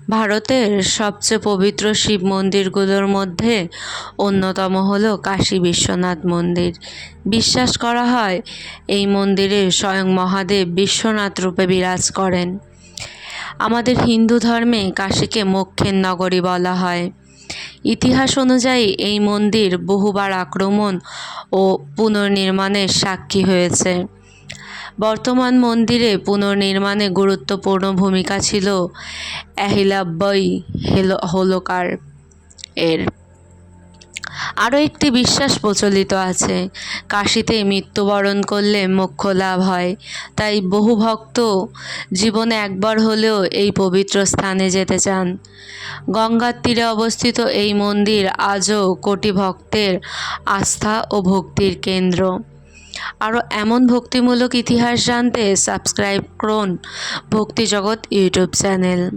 ভারতের সবচেয়ে পবিত্র শিব মন্দিরগুলোর মধ্যে অন্যতম হল কাশী বিশ্বনাথ মন্দির। বিশ্বাস করা হয় এই মন্দিরে স্বয়ং মহাদেব বিশ্বনাথ রূপে বিরাজ করেন। আমাদের হিন্দু ধর্মে কাশীকে মোক্ষের নগরী বলা হয়। ইতিহাস অনুযায়ী এই মন্দির বহুবার আক্রমণ ও পুনর্নির্মাণের সাক্ষী হয়েছে। বর্তমান মন্দিরে পুনর্নির্মাণে গুরুত্বপূর্ণ ভূমিকা ছিল অহিল্যাবাঈ হোলকার এর। আরও একটি বিশ্বাস প্রচলিত আছে, কাশীতে মৃত্যুবরণ করলে মোক্ষ লাভ হয়। তাই বহু ভক্ত জীবনে একবার হলেও এই পবিত্র স্থানে যেতে চান। গঙ্গার তীরে অবস্থিত এই মন্দির আজও কোটি ভক্তের আস্থা ও ভক্তির কেন্দ্র। আরও এমন ভক্তিমূলক ইতিহাস জানতে সাবস্ক্রাইব করুন ভক্তিজগৎ ইউটিউব চ্যানেল।